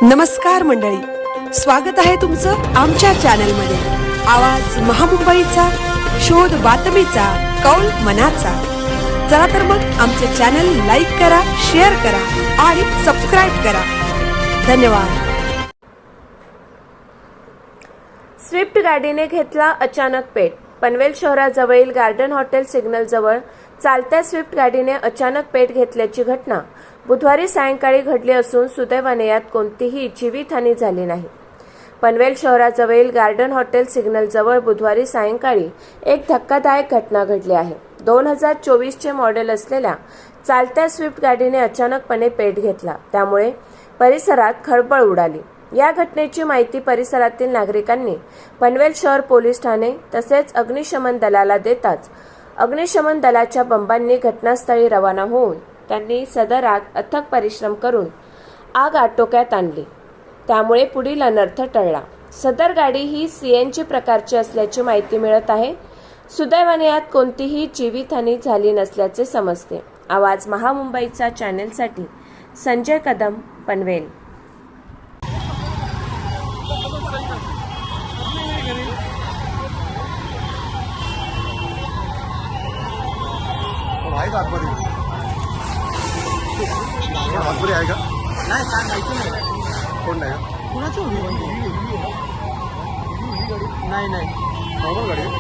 नमस्कार मंडळी, स्वागत आहे तुमचं आमच्या चॅनलमध्ये। आवाज महामुंबईचा, शोध बातमीचा, कौल मनाचा। चला तर मग आमचे चॅनल लाईक करा, शेअर करा आणि सबस्क्राइब करा। धन्यवाद। स्विफ्ट गाडीने घेतला अचानक पेट। पनवेल शहराजवळील गार्डन हॉटेल सिग्नल जवळ चालत्या स्विफ्ट गाडीने अचानक पेट घेतल्याची घटना बुधवारी सायंकाळी घडली असून सुदैवाने यात कोणतीही जीवितहानी झाली नाही। पनवेल शहराजवळील गार्डन हॉटेल सिग्नल जवळ बुधवारी सायंकाळी एक धक्कादायक घटना घडली आहे। 2024 चे मॉडेल असलेल्या चालत्या स्विफ्ट गाडीने अचानकपणे पेट घेतला, त्यामुळे परिसरात खळबळ उडाली। या घटनेची माहिती परिसरातील नागरिकांनी पनवेल शहर पोलीस ठाणे तसेच अग्निशमन दलाला देताच अग्निशमन दलाच्या बंबांनी घटनास्थळी रवाना होऊन त्यांनी सदर आग अथक परिश्रम करून आग आटोक्यात आणली, त्यामुळे पुढील अनर्थ टळला। सदर गाडी ही CNG प्रकारची असल्याची माहिती मिळत आहे। सुदैवाने यात कोणतीही जीवितहानी झाली नसल्याचे समजते। आवाज महामुंबईचा चॅनेलसाठी संजय कदम, पनवेल। आतमध्ये आहे का? नाही काय माहिती नाही, कोण नाही कुणाची नाही नाही नॉर्मल गाडी आहे,